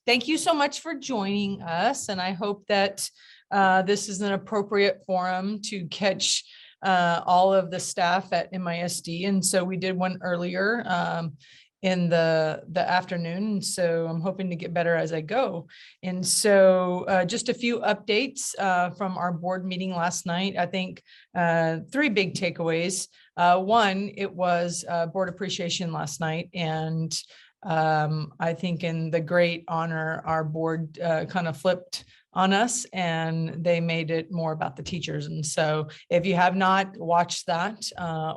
thank you so much for joining us. And I hope that this is an appropriate forum to catch all of the staff at MISD. And so we did one earlier in the afternoon. So I'm hoping to get better as I go. And so just a few updates from our board meeting last night. I think 3 big takeaways. One, it was board appreciation last night. And I think in the great honor, our board kind of flipped on us and they made it more about the teachers. And so if you have not watched that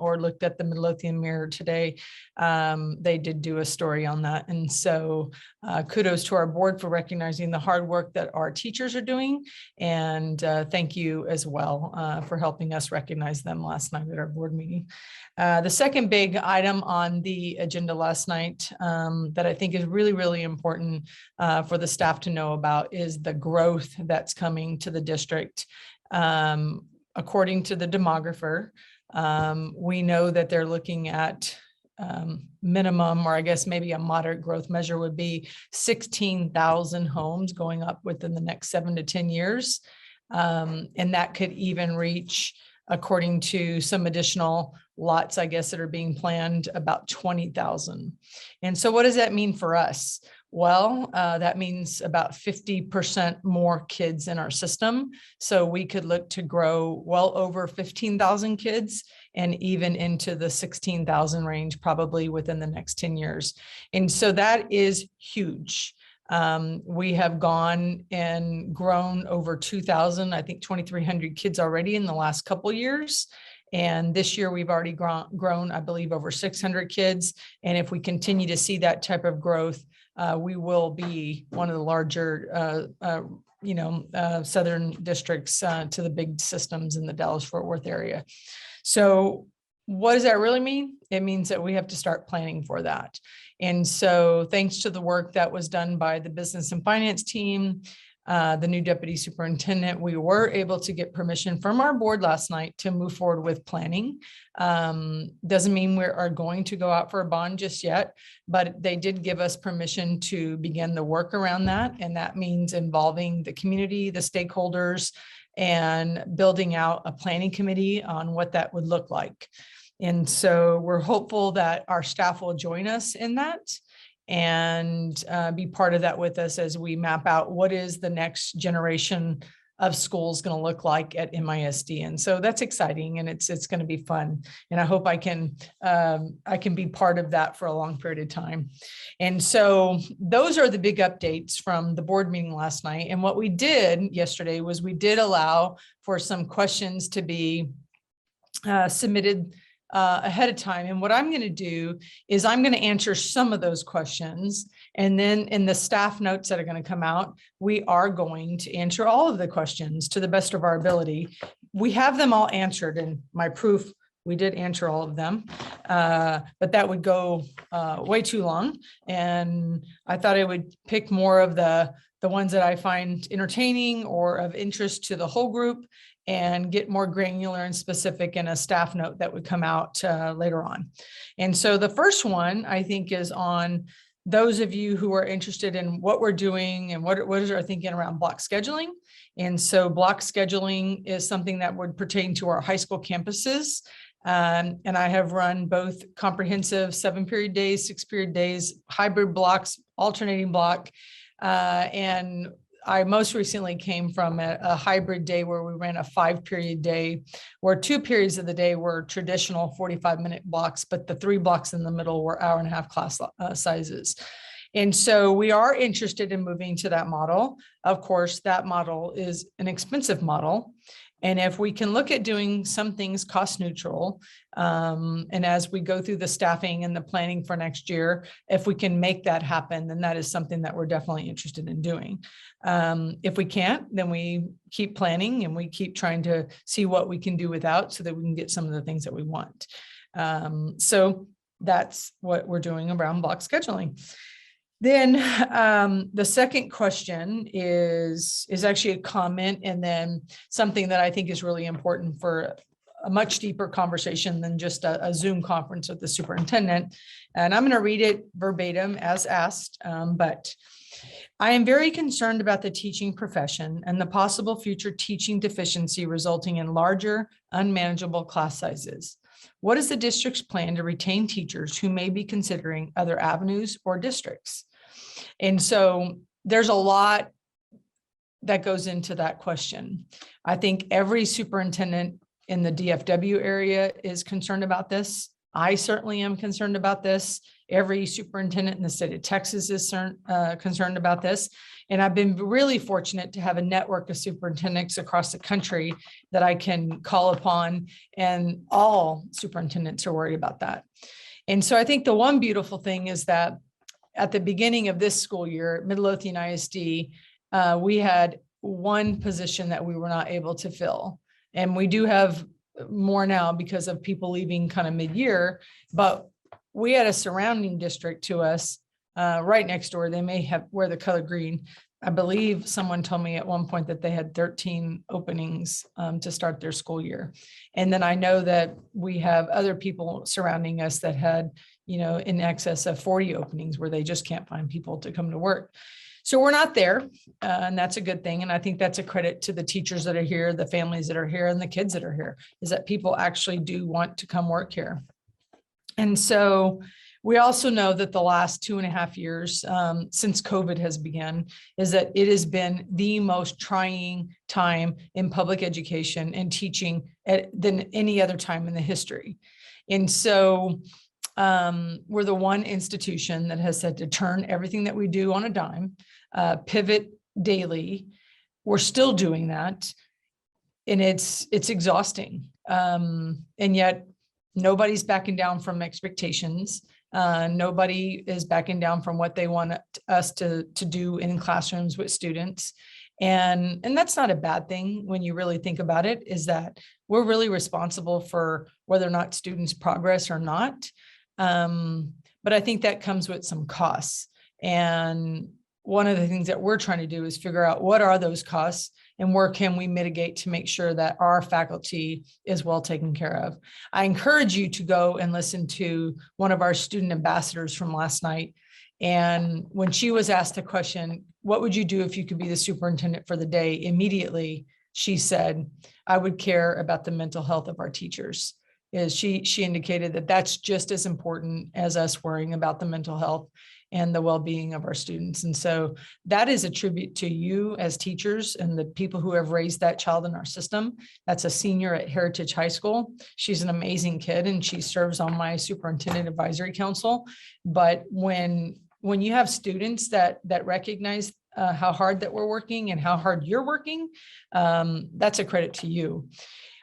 or looked at the Midlothian Mirror today, they did do a story on that. And so kudos to our board for recognizing the hard work that our teachers are doing. And thank you as well for helping us recognize them last night at our board meeting. The second big item on the agenda last night that I think is really, really important for the staff to know about is the growth that's coming to the district. According to the demographer, we know that they're looking at minimum, or I guess maybe a moderate growth measure would be 16,000 homes going up within the next 7 to 10 years. And that could even reach, according to some additional lots, I guess, that are being planned, about 20,000. And so what does that mean for us? Well, that means about 50% more kids in our system. So we could look to grow well over 15,000 kids and even into the 16,000 range, probably within the next 10 years. And so that is huge. We have gone and grown over 2,000, I think 2,300 kids already in the last couple of years. And this year we've already grown, I believe, over 600 kids. And if we continue to see that type of growth, we will be one of the larger, southern districts to the big systems in the Dallas-Fort Worth area. So what does that really mean? It means that we have to start planning for that. And so thanks to the work that was done by the business and finance team, the new deputy superintendent, we were able to get permission from our board last night to move forward with planning. Doesn't mean we are going to go out for a bond just yet, but they did give us permission to begin the work around that. And that means involving the community, the stakeholders, and building out a planning committee on what that would look like. And so we're hopeful that our staff will join us in that and be part of that with us as we map out what is the next generation of schools going to look like at MISD. And so that's exciting, and it's going to be fun. And I hope I can be part of that for a long period of time. And so those are the big updates from the board meeting last night. And what we did yesterday was we did allow for some questions to be submitted ahead of time. And what I'm going to do is I'm going to answer some of those questions. And then in the staff notes that are going to come out, we are going to answer all of the questions to the best of our ability. We have them all answered, and my proof, we did answer all of them, but that would go way too long. And I thought I would pick more of the ones that I find entertaining or of interest to the whole group, and get more granular and specific in a staff note that would come out later on. And so the first one, I think, is on those of you who are interested in what we're doing and what is our thinking around block scheduling. And so block scheduling is something that would pertain to our high school campuses. And I have run both comprehensive 7-period days, 6-period days, hybrid blocks, alternating block, and I most recently came from a hybrid day where we ran a 5-period day, where 2 periods of the day were traditional 45-minute blocks, but the 3 blocks in the middle were hour-and-a-half class sizes. And so we are interested in moving to that model. Of course, that model is an expensive model. And if we can look at doing some things cost neutral, and as we go through the staffing and the planning for next year, if we can make that happen, then that is something that we're definitely interested in doing. If we can't, then we keep planning and we keep trying to see what we can do without so that we can get some of the things that we want. So that's what we're doing around block scheduling. Then the second question is actually a comment, and then something that I think is really important for a much deeper conversation than just a Zoom conference with the superintendent. And I'm going to read it verbatim as asked, but I am very concerned about the teaching profession and the possible future teaching deficiency resulting in larger, unmanageable class sizes. What is the district's plan to retain teachers who may be considering other avenues or districts? And so there's a lot that goes into that question. I think every superintendent in the DFW area is concerned about this. I certainly am concerned about this. Every superintendent in the state of Texas is concerned about this. And I've been really fortunate to have a network of superintendents across the country that I can call upon, and all superintendents are worried about that. And so I think the one beautiful thing is that at the beginning of this school year, Midlothian ISD, we had one position that we were not able to fill. And we do have more now because of people leaving kind of mid-year, but we had a surrounding district to us right next door. They may have wear the color green. I believe someone told me at one point that they had 13 openings to start their school year. And then I know that we have other people surrounding us that had, in excess of 40 openings where they just can't find people to come to work. So we're not there, and that's a good thing. And I think that's a credit to the teachers that are here, the families that are here, and the kids that are here, is that people actually do want to come work here. And so we also know that the last 2.5 years since COVID has begun is that it has been the most trying time in public education and teaching than any other time in the history. And so we're the one institution that has said to turn everything that we do on a dime, pivot daily. We're still doing that, and it's exhausting. And yet nobody's backing down from expectations. Nobody is backing down from what they want us to do in classrooms with students. And that's not a bad thing when you really think about it, is that we're really responsible for whether or not students progress or not. But I think that comes with some costs. And one of the things that we're trying to do is figure out what are those costs and where can we mitigate to make sure that our faculty is well taken care of. I encourage you to go and listen to one of our student ambassadors from last night. And when she was asked the question, what would you do if you could be the superintendent for the day? Immediately, she said, I would care about the mental health of our teachers. She indicated that that's just as important as us worrying about the mental health and the well-being of our students. And so that is a tribute to you as teachers and the people who have raised that child in our system. That's a senior at Heritage High School. She's an amazing kid, and she serves on my superintendent advisory council. But when you have students that recognize how hard that we're working and how hard you're working, that's a credit to you.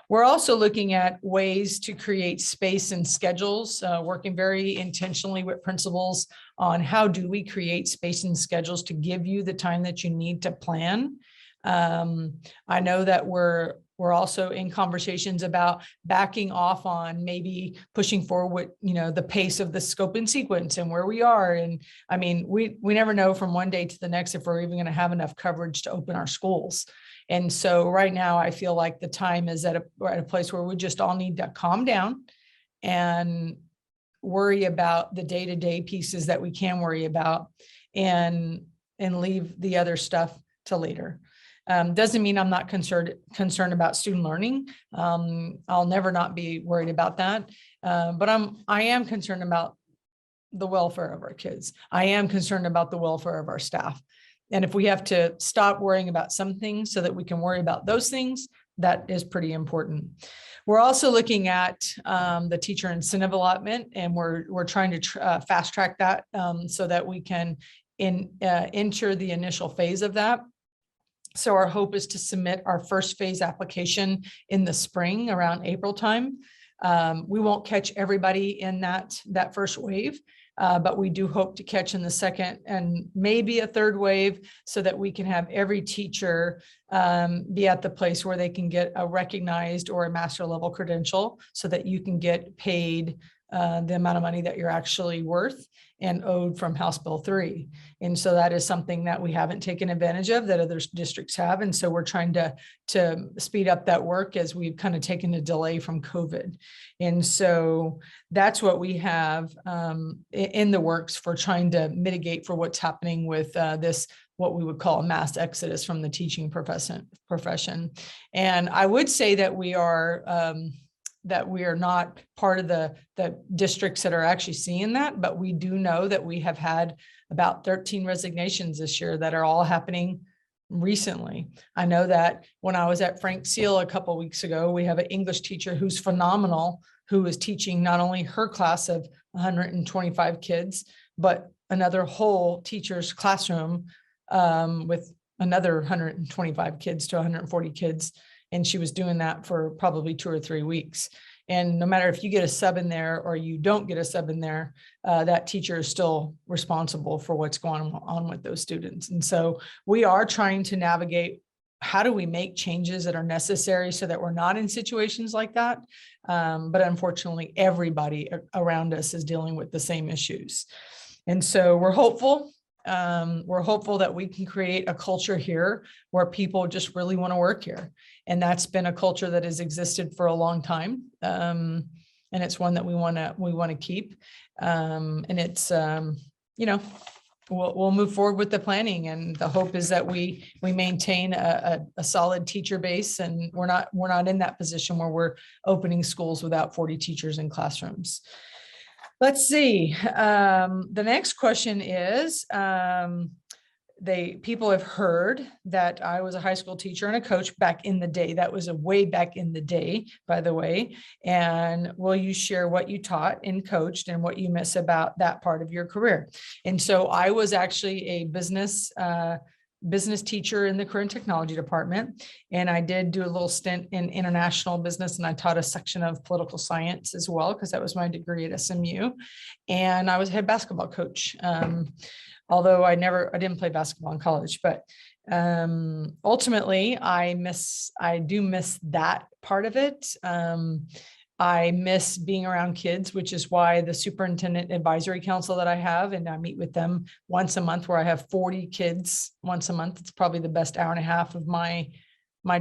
We're also looking at ways to create space and schedules, working very intentionally with principals on how do we create space and schedules to give you the time that you need to plan. I know that we're also in conversations about backing off on maybe pushing forward, the pace of the scope and sequence and where we are. And I mean, we never know from one day to the next if we're even going to have enough coverage to open our schools. And so right now I feel like the time is at a place where we just all need to calm down and worry about the day-to-day pieces that we can worry about, and leave the other stuff to later. Doesn't mean I'm not concerned about student learning. I'll never not be worried about that. But I am concerned about the welfare of our kids. I am concerned about the welfare of our staff. And if we have to stop worrying about some things so that we can worry about those things, that is pretty important. We're also looking at the teacher incentive allotment, and we're trying to fast track that so that we can enter the initial phase of that. So our hope is to submit our first phase application in the spring around April time. We won't catch everybody in that first wave, but we do hope to catch in the second and maybe a third wave, so that we can have every teacher be at the place where they can get a recognized or a master level credential, so that you can get paid the amount of money that you're actually worth and owed from House Bill 3. And so that is something that we haven't taken advantage of that other districts have. And so we're trying to speed up that work as we've kind of taken a delay from COVID. And so that's what we have in the works for trying to mitigate for what's happening with this what we would call a mass exodus from the teaching profession. And I would say that we are not part of the districts that are actually seeing that, but we do know that we have had about 13 resignations this year that are all happening recently. I know that when I was at Frank Seal a couple of weeks ago, we have an English teacher who's phenomenal, who is teaching not only her class of 125 kids, but another whole teacher's classroom with another 125 kids to 140 kids. And she was doing that for probably 2 or 3 weeks. And no matter if you get a sub in there or you don't get a sub in there, that teacher is still responsible for what's going on with those students. And so we are trying to navigate, how do we make changes that are necessary so that we're not in situations like that? But unfortunately, everybody around us is dealing with the same issues. And so we're hopeful. We're hopeful that we can create a culture here where people just really want to work here. And that's been a culture that has existed for a long time. And it's one that we want to keep. And it's, we'll move forward with the planning, and the hope is that we maintain a solid teacher base, and we're not in that position where we're opening schools without 40 teachers in classrooms. Let's see. The next question is, people have heard that I was a high school teacher and a coach back in the day. That was a way back in the day, by the way. And will you share what you taught and coached and what you miss about that part of your career? And so I was actually a business teacher in the career and technology department. And I did do a little stint in international business, and I taught a section of political science as well, because that was my degree at SMU. And I was a head basketball coach. Although I didn't play basketball in college, but ultimately I do miss that part of it. I miss being around kids, which is why the superintendent advisory council that I have, and I meet with them once a month, where I have 40 kids once a month. It's probably the best hour and a half of my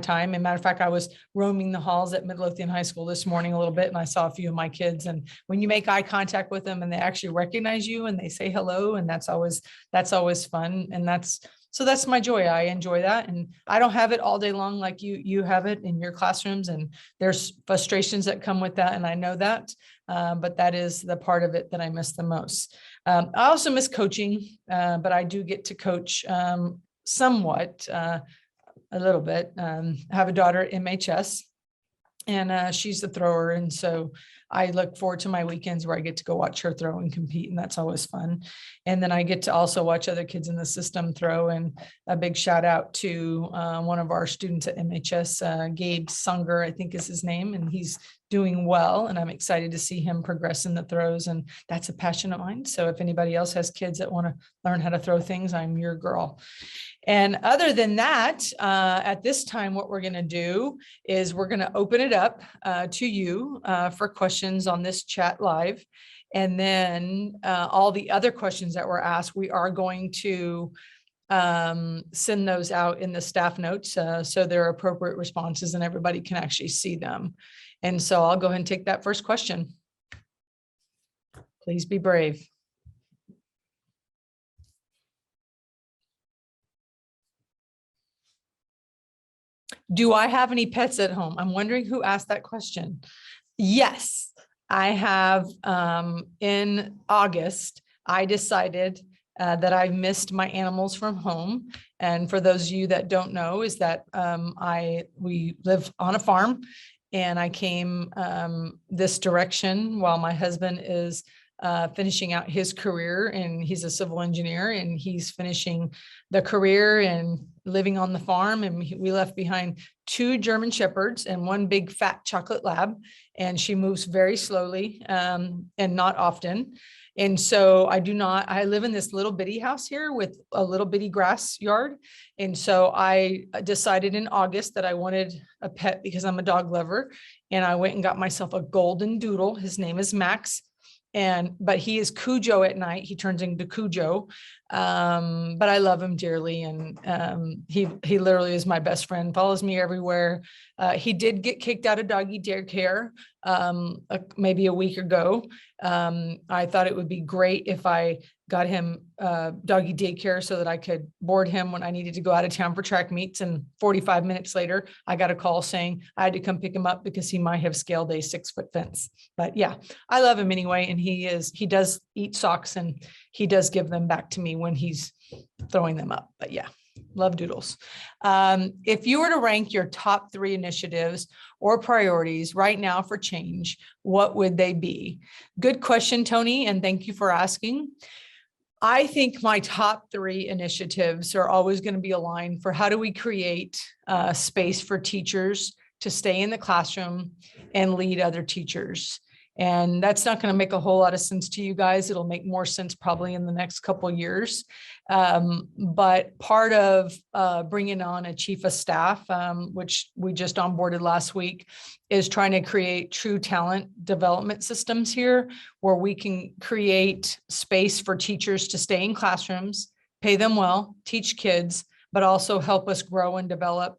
time. As a matter of fact, I was roaming the halls at Midlothian High School this morning a little bit, and I saw a few of my kids. And when you make eye contact with them and they actually recognize you and they say hello, and that's always fun. And that's my joy. I enjoy that. And I don't have it all day long like you have it in your classrooms. And there's frustrations that come with that. And I know that, but that is the part of it that I miss the most. I also miss coaching, but I do get to coach somewhat, a little bit. I have a daughter at MHS, and she's the thrower. And so I look forward to my weekends where I get to go watch her throw and compete, and that's always fun. And then I get to also watch other kids in the system throw. And a big shout out to one of our students at MHS, Gabe Sunger, I think is his name, and he's doing well. And I'm excited to see him progress in the throws, and that's a passion of mine. So if anybody else has kids that want to learn how to throw things, I'm your girl. And other than that, at this time, what we're going to do is we're going to open it up to you for questions on this chat live. And then all the other questions that were asked, we are going to send those out in the staff notes so they're appropriate responses and everybody can actually see them. And so I'll go ahead and take that first question. Please be brave. Do I have any pets at home? I'm wondering who asked that question. Yes, I have. In August, I decided that I missed my animals from home. And for those of you that don't know, is that we live on a farm, and I came this direction while my husband is finishing out his career, and he's a civil engineer, and he's finishing the career and living on the farm. And we left behind 2 German Shepherds and 1 big fat chocolate lab, and she moves very slowly and not often. And so I live in this little bitty house here with a little bitty grass yard. And so I decided in August that I wanted a pet because I'm a dog lover. And I went and got myself a golden doodle. His name is Max. But he is Cujo at night. He turns into Cujo. But I love him dearly, and he literally is my best friend, follows me everywhere. He did get kicked out of doggy daycare maybe a week ago. I thought it would be great if I got him doggy daycare so that I could board him when I needed to go out of town for track meets. And 45 minutes later, I got a call saying I had to come pick him up because he might have scaled a 6-foot fence. But yeah, I love him anyway. And he does eat socks, and he does give them back to me when he's throwing them up. But yeah, love Doodles. If you were to rank your top 3 initiatives or priorities right now for change, what would they be? Good question, Tony, and thank you for asking. I think my top 3 initiatives are always going to be aligned for how do we create space for teachers to stay in the classroom and lead other teachers. And that's not going to make a whole lot of sense to you guys. It'll make more sense probably in the next couple of years. But part of bringing on a chief of staff, which we just onboarded last week, is trying to create true talent development systems here where we can create space for teachers to stay in classrooms, pay them well, teach kids, but also help us grow and develop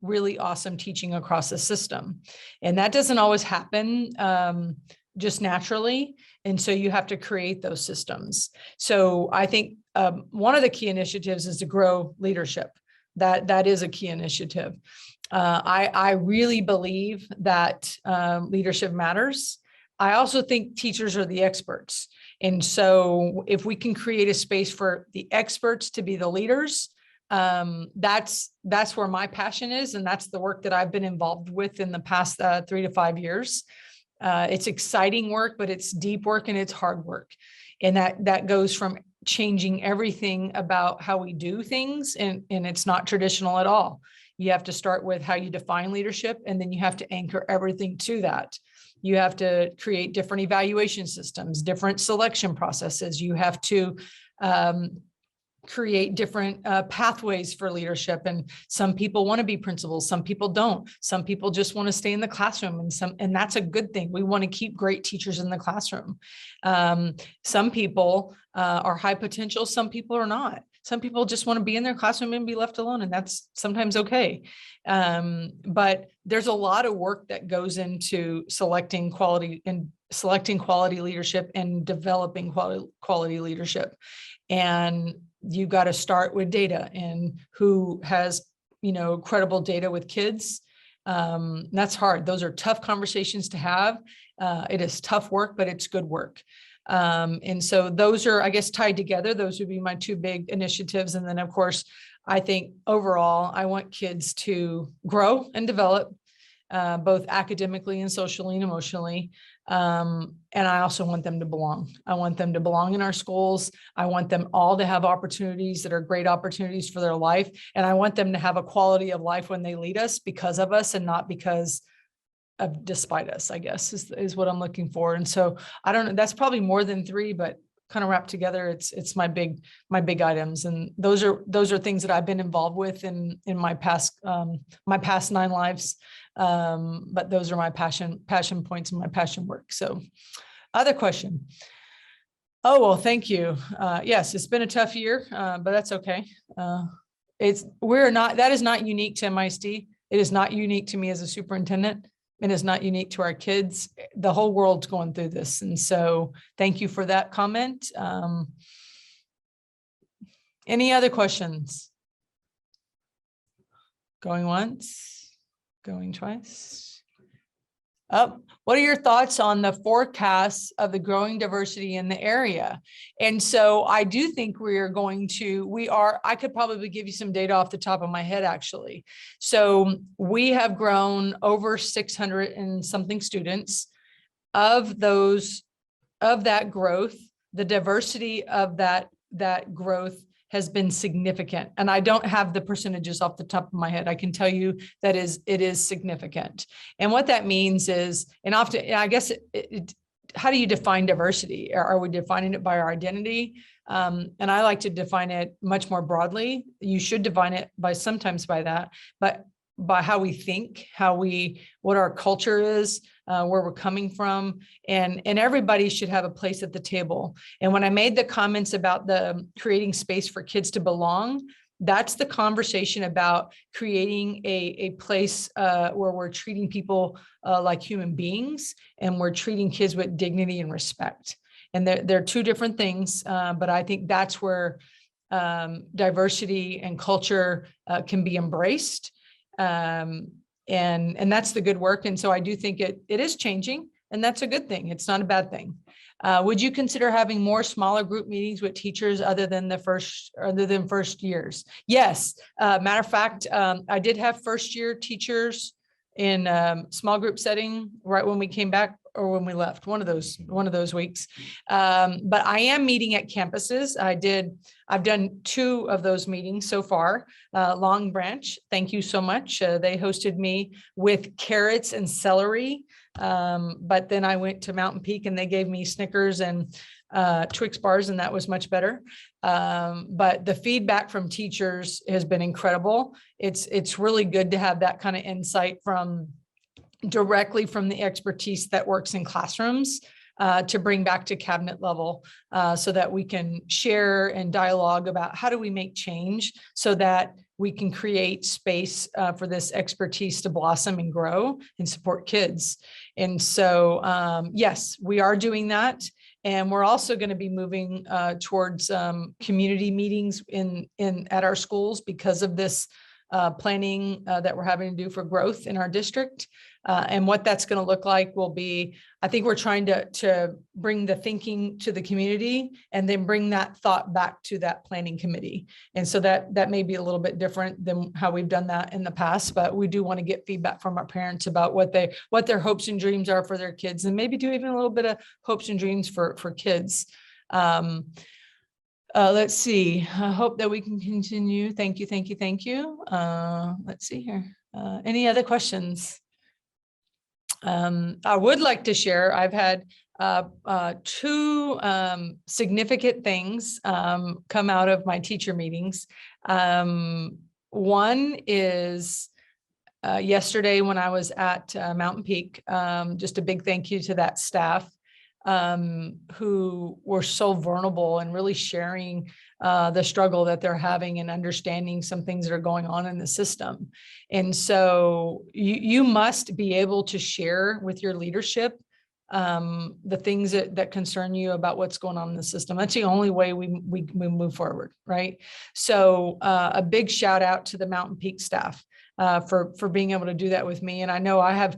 really awesome teaching across the system. And that doesn't always happen just naturally. And so you have to create those systems. So I think one of the key initiatives is to grow leadership. That is a key initiative. I really believe that leadership matters. I also think teachers are the experts. And so if we can create a space for the experts to be the leaders, that's where my passion is. And that's the work that I've been involved with in the past 3 to 5 years. It's exciting work, but it's deep work and it's hard work. And that goes from changing everything about how we do things. And it's not traditional at all. You have to start with how you define leadership, and then you have to anchor everything to that. You have to create different evaluation systems, different selection processes. You have to create different pathways for leadership. And some people want to be principals, some people don't. Some people just want to stay in the classroom, and that's a good thing. We want to keep great teachers in the classroom. Some people are high potential, some people are not. Some people just want to be in their classroom and be left alone, and that's sometimes okay. But there's a lot of work that goes into selecting quality leadership and developing quality leadership. And you got to start with data and who has, credible data with kids. That's hard. Those are tough conversations to have. It is tough work, but it's good work. And so those are, I guess, tied together. Those would be my 2 big initiatives. And then, of course, I think overall, I want kids to grow and develop, both academically and socially and emotionally. And I also want them to belong. I want them to belong in our schools. I want them all to have opportunities that are great opportunities for their life. And I want them to have a quality of life when they lead us because of us and not because of despite us, I guess, is what I'm looking for. And so I don't know, that's probably more than 3, but kind of wrapped together, it's my big items. And those are things that I've been involved with in my past 9 lives. But those are my passion points and my passion work. So other question. Oh, well, thank you. Yes, it's been a tough year, but that's okay. That is not unique to MISD. It is not unique to me as a superintendent. It is not unique to our kids. The whole world's going through this. And so thank you for that comment. Any other questions? Going once, going twice. What are your thoughts on the forecasts of the growing diversity in the area? And so I do think I could probably give you some data off the top of my head, actually. So we have grown over 600 and something students. Of that growth, the diversity of that growth has been significant. And I don't have the percentages off the top of my head. I can tell you that it is significant. And what that means is, and often, I guess, how do you define diversity? Are we defining it by our identity? And I like to define it much more broadly. You should define it sometimes by that, but by how we think, what our culture is, where we're coming from, and everybody should have a place at the table. And when I made the comments about the creating space for kids to belong, that's the conversation about creating a place where we're treating people like human beings, and we're treating kids with dignity and respect. And they're two different things, but I think that's where diversity and culture can be embraced. And that's the good work. And so I do think it is changing, and that's a good thing. It's not a bad thing. Would you consider having more smaller group meetings with teachers other than first years? Yes. Matter of fact, I did have first year teachers in small group setting right when we came back or when we left, one of those weeks. But I am meeting at campuses. I've done 2 of those meetings so far. Long Branch, thank you so much. They hosted me with carrots and celery. But then I went to Mountain Peak and they gave me Snickers and Twix bars, and that was much better. But the feedback from teachers has been incredible. It's really good to have that kind of insight directly from the expertise that works in classrooms to bring back to cabinet level so that we can share and dialogue about how do we make change so that we can create space for this expertise to blossom and grow and support kids. And so, yes, we are doing that. And we're also going to be moving towards community meetings at our schools because of this planning that we're having to do for growth in our district. And what that's going to look like will be, I think we're trying to bring the thinking to the community and then bring that thought back to that planning committee. And so that may be a little bit different than how we've done that in the past, but we do want to get feedback from our parents about what their hopes and dreams are for their kids, and maybe do even a little bit of hopes and dreams for kids. Let's see. I hope that we can continue. Thank you, thank you, thank you. Let's see here. Any other questions? I would like to share, I've had 2 significant things come out of my teacher meetings. One is yesterday when I was at Mountain Peak, just a big thank you to that staff who were so vulnerable and really sharing the struggle that they're having and understanding some things that are going on in the system. And so you must be able to share with your leadership the things that concern you about what's going on in the system. That's the only way we move forward, right? So a big shout out to the Mountain Peak staff for being able to do that with me. And I know I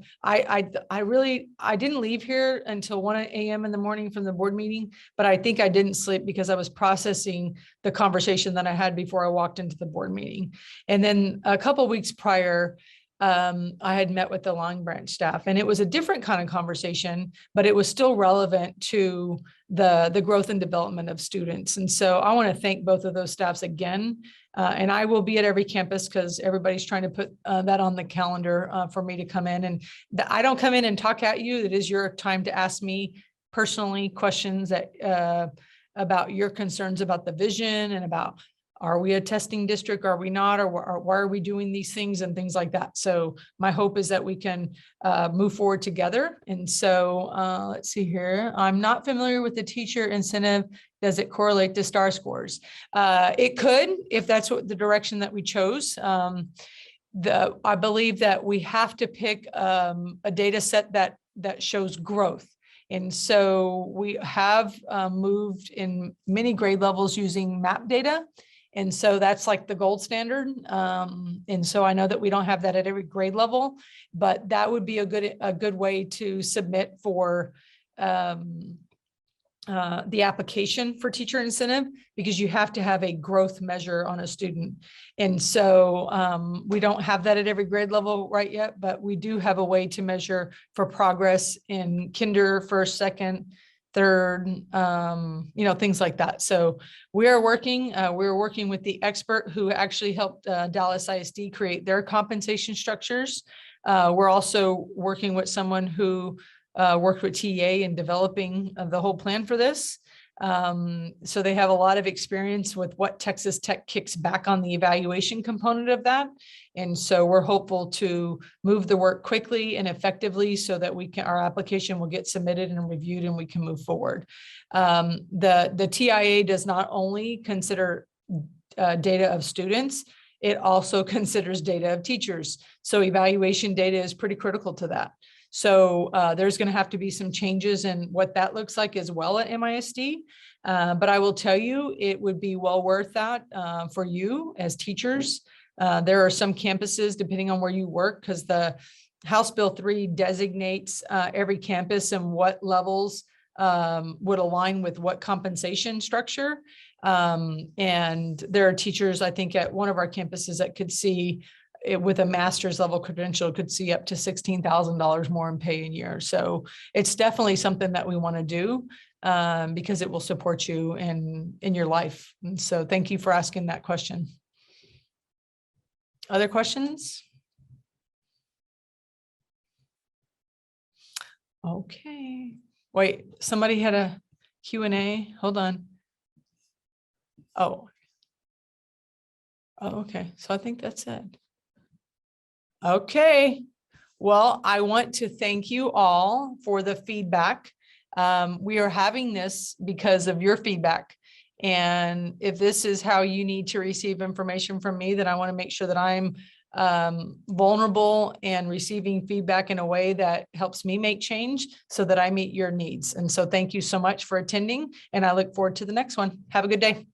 didn't leave here until 1 a.m. in the morning from the board meeting, but I think I didn't sleep because I was processing the conversation that I had before I walked into the board meeting. And then a couple of weeks prior, I had met with the Long Branch staff, and it was a different kind of conversation, but it was still relevant to the growth and development of students. And so I want to thank both of those staffs again. And I will be at every campus because everybody's trying to put that on the calendar for me to come in. And I don't come in and talk at you. It is your time to ask me personally questions about your concerns about the vision and about, are we a testing district? Are we not? Or why are we doing these things and things like that? So my hope is that we can move forward together. And so let's see here. I'm not familiar with the teacher incentive. Does it correlate to STAR scores? It could, if that's what the direction that we chose. I believe that we have to pick a data set that shows growth. And so we have moved in many grade levels using map data. And so that's like the gold standard. And so I know that we don't have that at every grade level, but that would be a good way to submit for the application for teacher incentive, because you have to have a growth measure on a student. And so we don't have that at every grade level right yet, but we do have a way to measure for progress in kinder, first, second, third, things like that. So we're working with the expert who actually helped Dallas ISD create their compensation structures. We're also working with someone who worked with TA in developing the whole plan for this. So they have a lot of experience with what Texas Tech kicks back on the evaluation component of that. And so we're hopeful to move the work quickly and effectively so that our application will get submitted and reviewed and we can move forward. The TIA does not only consider data of students, it also considers data of teachers. So evaluation data is pretty critical to that. So there's going to have to be some changes in what that looks like as well at MISD. But I will tell you, it would be well worth that for you as teachers. There are some campuses, depending on where you work, because the House Bill 3 designates every campus and what levels would align with what compensation structure. And there are teachers, I think, at one of our campuses that could see it with a master's level credential, could see up to $16,000 more in pay a year. So it's definitely something that we want to do because it will support you in your life. And so thank you for asking that question. Other questions? Okay. Wait, somebody had a Q&A. Hold on. Oh, okay. So I think that's it. Okay. Well, I want to thank you all for the feedback. We are having this because of your feedback. And if this is how you need to receive information from me, then I want to make sure that I'm vulnerable and receiving feedback in a way that helps me make change so that I meet your needs. And so thank you so much for attending, and I look forward to the next one. Have a good day.